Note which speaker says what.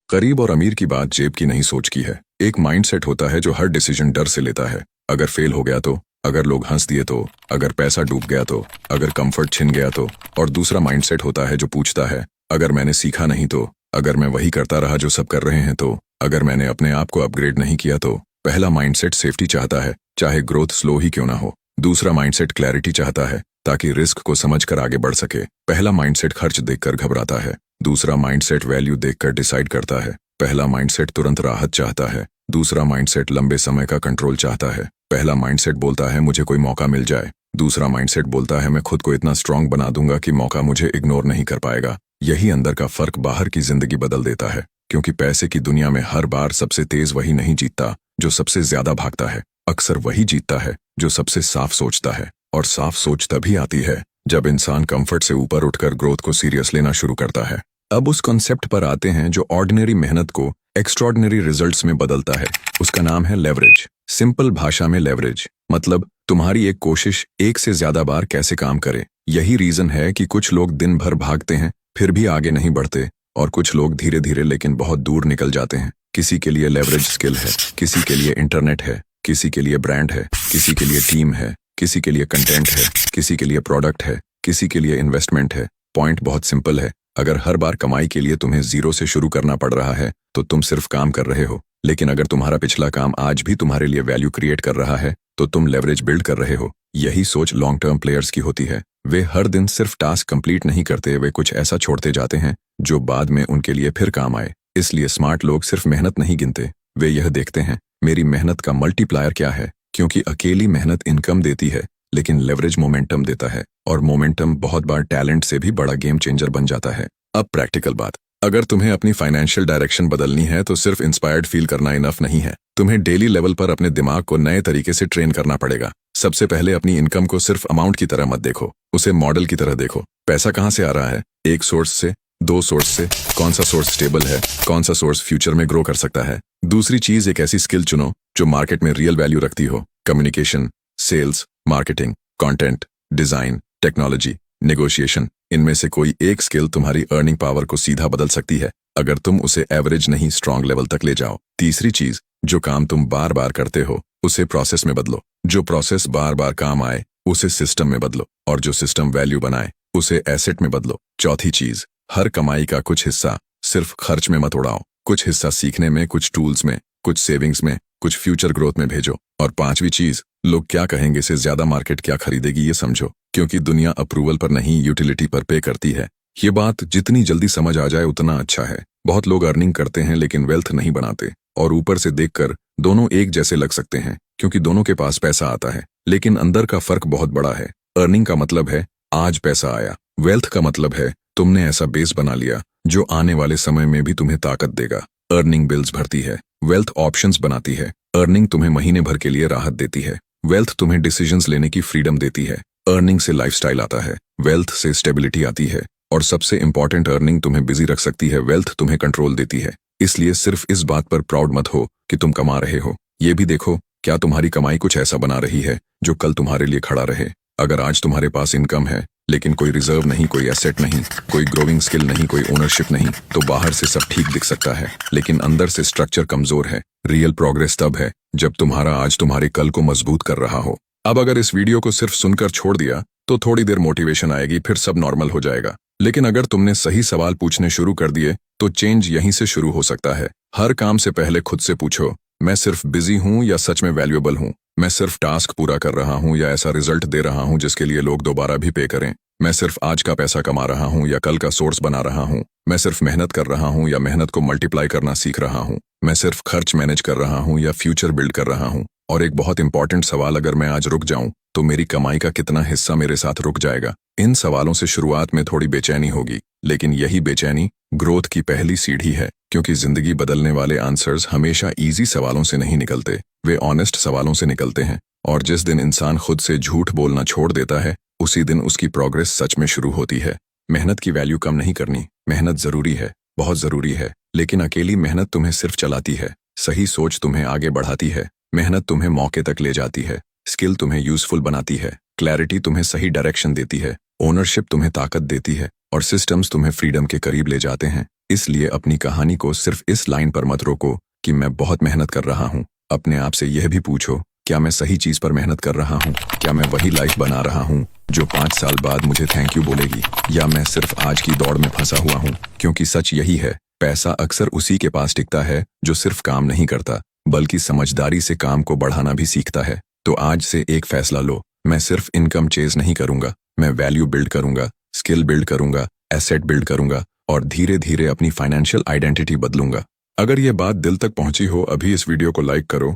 Speaker 1: गरीब और अमीर की बात जेब की नहीं सोच की है। एक माइंडसेट होता है जो हर डिसीजन डर से लेता है। अगर फेल हो गया तो, अगर लोग हंस दिए तो, अगर पैसा डूब गया तो, अगर कंफर्ट छिन गया तो। और दूसरा माइंडसेट होता है जो पूछता है, अगर मैंने सीखा नहीं तो, अगर मैं वही करता रहा जो सब कर रहे हैं तो, अगर मैंने अपने आप को अपग्रेड नहीं किया तो। पहला माइंडसेट सेफ्टी चाहता है, चाहे ग्रोथ स्लो ही क्यों ना हो। दूसरा माइंडसेट क्लैरिटी चाहता है, ताकि रिस्क को समझकर आगे बढ़ सके। पहला माइंडसेट खर्च देखकर घबराता है, दूसरा माइंडसेट वैल्यू देखकर डिसाइड करता है। पहला माइंडसेट तुरंत राहत चाहता है, दूसरा माइंडसेट लंबे समय का कंट्रोल चाहता है। पहला माइंडसेट बोलता है मुझे कोई मौका मिल जाए, दूसरा माइंडसेट बोलता है मैं खुद को इतना स्ट्रांग बना दूंगा कि मौका मुझे इग्नोर नहीं कर पाएगा। यही अंदर का फर्क बाहर की जिंदगी बदल देता है, क्योंकि पैसे की दुनिया में हर बार सबसे तेज वही नहीं जीतता जो सबसे ज्यादा भागता है। अक्सर वही जीतता है जो सबसे साफ सोचता है, और साफ सोच तभी आती है जब इंसान कंफर्ट से ऊपर उठकर ग्रोथ को सीरियस लेना शुरू करता है। अब उस कॉन्सेप्ट पर आते हैं जो ऑर्डिनरी मेहनत को एक्स्ट्रॉर्डिनरी रिजल्ट्स में बदलता है। उसका नाम है लेवरेज। सिंपल भाषा में लेवरेज मतलब तुम्हारी एक कोशिश एक से ज्यादा बार कैसे काम करे। यही रीजन है कि कुछ लोग दिन भर भागते हैं फिर भी आगे नहीं बढ़ते, और कुछ लोग धीरे धीरे लेकिन बहुत दूर निकल जाते हैं। किसी के लिए लेवरेज स्किल है, किसी के लिए इंटरनेट है, किसी के लिए ब्रांड है, किसी के लिए टीम है, किसी के लिए कंटेंट है, किसी के लिए प्रोडक्ट है, किसी के लिए इन्वेस्टमेंट है। पॉइंट बहुत सिंपल है, अगर हर बार कमाई के लिए तुम्हें जीरो से शुरू करना पड़ रहा है तो तुम सिर्फ काम कर रहे हो। लेकिन अगर तुम्हारा पिछला काम आज भी तुम्हारे लिए वैल्यू क्रिएट कर रहा है तो तुम लेवरेज बिल्ड कर रहे हो। यही सोच लॉन्ग टर्म प्लेयर्स की होती है। वे हर दिन सिर्फ टास्क कंप्लीट नहीं करते, वे कुछ ऐसा छोड़ते जाते हैं जो बाद में उनके लिए फिर काम आए। इसलिए स्मार्ट लोग सिर्फ मेहनत नहीं गिनते, वे यह देखते हैं मेरी मेहनत का मल्टीप्लायर क्या है। क्योंकि अकेली मेहनत इनकम देती है, लेकिन लेवरेज मोमेंटम देता है, और मोमेंटम बहुत बार टैलेंट से भी बड़ा गेम चेंजर बन जाता है। अब प्रैक्टिकल बात, अगर तुम्हें अपनी फाइनेंशियल डायरेक्शन बदलनी है तो सिर्फ इंस्पायर्ड फील करना इनफ नहीं है। तुम्हें डेली लेवल पर अपने दिमाग को नए तरीके से ट्रेन करना पड़ेगा। सबसे पहले अपनी इनकम को सिर्फ अमाउंट की तरह मत देखो, उसे मॉडल की तरह देखो। पैसा कहाँ से आ रहा है? एक सोर्स से, दो सोर्स से? कौन सा सोर्स स्टेबल है, कौन सा सोर्स फ्यूचर में ग्रो कर सकता है? दूसरी चीज, एक ऐसी स्किल चुनो जो मार्केट में रियल वैल्यू रखती हो। Communication, sales, marketing, content, design, technology, negotiation, इनमें से कोई एक स्किल तुम्हारी अर्निंग पावर को सीधा बदल सकती है, अगर तुम उसे एवरेज नहीं स्ट्रांग लेवल तक ले जाओ। तीसरी चीज, जो काम तुम बार बार करते हो उसे प्रोसेस में बदलो। जो प्रोसेस बार बार काम आए उसे सिस्टम में बदलो, और जो सिस्टम वैल्यू बनाए उसे एसेट में बदलो। चौथी चीज, हर कमाई का कुछ हिस्सा सिर्फ खर्च में मत उड़ाओ, कुछ हिस्सा सीखने में, कुछ टूल्स में, कुछ सेविंग्स में, कुछ फ्यूचर ग्रोथ में भेजो। और पांचवी चीज, लोग क्या कहेंगे से ज्यादा मार्केट क्या खरीदेगी ये समझो, क्योंकि दुनिया अप्रूवल पर नहीं यूटिलिटी पर पे करती है। ये बात जितनी जल्दी समझ आ जाए उतना अच्छा है। बहुत लोग अर्निंग करते हैं लेकिन वेल्थ नहीं बनाते, और ऊपर से देखकर दोनों एक जैसे लग सकते हैं क्योंकि दोनों के पास पैसा आता है, लेकिन अंदर का फर्क बहुत बड़ा है। अर्निंग का मतलब है आज पैसा आया, वेल्थ का मतलब है तुमने ऐसा बेस बना लिया जो आने वाले समय में भी तुम्हें ताकत देगा। अर्निंग बिल्स भरती है, वेल्थ ऑप्शंस बनाती है। अर्निंग तुम्हें महीने भर के लिए राहत देती है, वेल्थ तुम्हें डिसीजंस लेने की फ्रीडम देती है। अर्निंग से लाइफस्टाइल आता है, वेल्थ से स्टेबिलिटी आती है, और सबसे इंपॉर्टेंट, अर्निंग तुम्हें बिजी रख सकती है, वेल्थ तुम्हें कंट्रोल देती है। इसलिए सिर्फ इस बात पर प्राउड मत हो कि तुम कमा रहे हो, ये भी देखो क्या तुम्हारी कमाई कुछ ऐसा बना रही है जो कल तुम्हारे लिए खड़ा रहे। अगर आज तुम्हारे पास इनकम है लेकिन कोई रिजर्व नहीं, कोई एसेट नहीं, कोई ग्रोइंग स्किल नहीं, कोई ओनरशिप नहीं, तो बाहर से सब ठीक दिख सकता है लेकिन अंदर से स्ट्रक्चर कमजोर है। रियल प्रोग्रेस तब है जब तुम्हारा आज तुम्हारे कल को मजबूत कर रहा हो। अब अगर इस वीडियो को सिर्फ सुनकर छोड़ दिया तो थोड़ी देर मोटिवेशन आएगी, फिर सब नॉर्मल हो जाएगा। लेकिन अगर तुमने सही सवाल पूछने शुरू कर दिए तो चेंज यहीं से शुरू हो सकता है। हर काम से पहले खुद से पूछो, मैं सिर्फ बिजी हूं या सच में वैल्यूएबल हूं? मैं सिर्फ टास्क पूरा कर रहा हूं या ऐसा रिजल्ट दे रहा हूं जिसके लिए लोग दोबारा भी पे करें? मैं सिर्फ आज का पैसा कमा रहा हूं या कल का सोर्स बना रहा हूं? मैं सिर्फ मेहनत कर रहा हूं या मेहनत को मल्टीप्लाई करना सीख रहा हूं? मैं सिर्फ खर्च मैनेज कर रहा हूं या फ्यूचर बिल्ड कर रहा हूं? और एक बहुत इंपॉर्टेंट सवाल, अगर मैं आज रुक जाऊं तो मेरी कमाई का कितना हिस्सा मेरे साथ रुक जाएगा? इन सवालों से शुरुआत में थोड़ी बेचैनी होगी, लेकिन यही बेचैनी ग्रोथ की पहली सीढ़ी है, क्योंकि जिंदगी बदलने वाले आंसर्स हमेशा इजी सवालों से नहीं निकलते, वे ऑनेस्ट सवालों से निकलते हैं। और जिस दिन इंसान खुद से झूठ बोलना छोड़ देता है उसी दिन उसकी प्रोग्रेस सच में शुरू होती है। मेहनत की वैल्यू कम नहीं करनी, मेहनत जरूरी है, बहुत जरूरी है, लेकिन अकेली मेहनत तुम्हें सिर्फ चलाती है, सही सोच तुम्हें आगे बढ़ाती है। मेहनत तुम्हें मौके तक ले जाती है, स्किल तुम्हें यूजफुल बनाती है, क्लैरिटी तुम्हें सही डायरेक्शन देती है, ओनरशिप तुम्हें ताकत देती है, और सिस्टम्स तुम्हें फ्रीडम के करीब ले जाते हैं। इसलिए अपनी कहानी को सिर्फ इस लाइन पर मत रोको कि मैं बहुत मेहनत कर रहा हूँ। अपने आप से यह भी पूछो, क्या मैं सही चीज पर मेहनत कर रहा हूँ? क्या मैं वही लाइफ बना रहा हूँ जो 5 साल बाद मुझे थैंक यू बोलेगी? या मैं सिर्फ आज की दौड़ में फंसा हुआ हूँ? क्योंकि सच यही है, पैसा अक्सर उसी के पास टिकता है जो सिर्फ काम नहीं करता बल्कि समझदारी से काम को बढ़ाना भी सीखता है। तो आज से एक फैसला लो, मैं सिर्फ इनकम चेज नहीं करूंगा, मैं वैल्यू बिल्ड करूंगा, स्किल बिल्ड करूंगा, एसेट बिल्ड करूंगा और धीरे धीरे अपनी फाइनेंशियल आइडेंटिटी बदलूंगा। अगर ये बात दिल तक पहुंची हो, अभी इस वीडियो को लाइक करो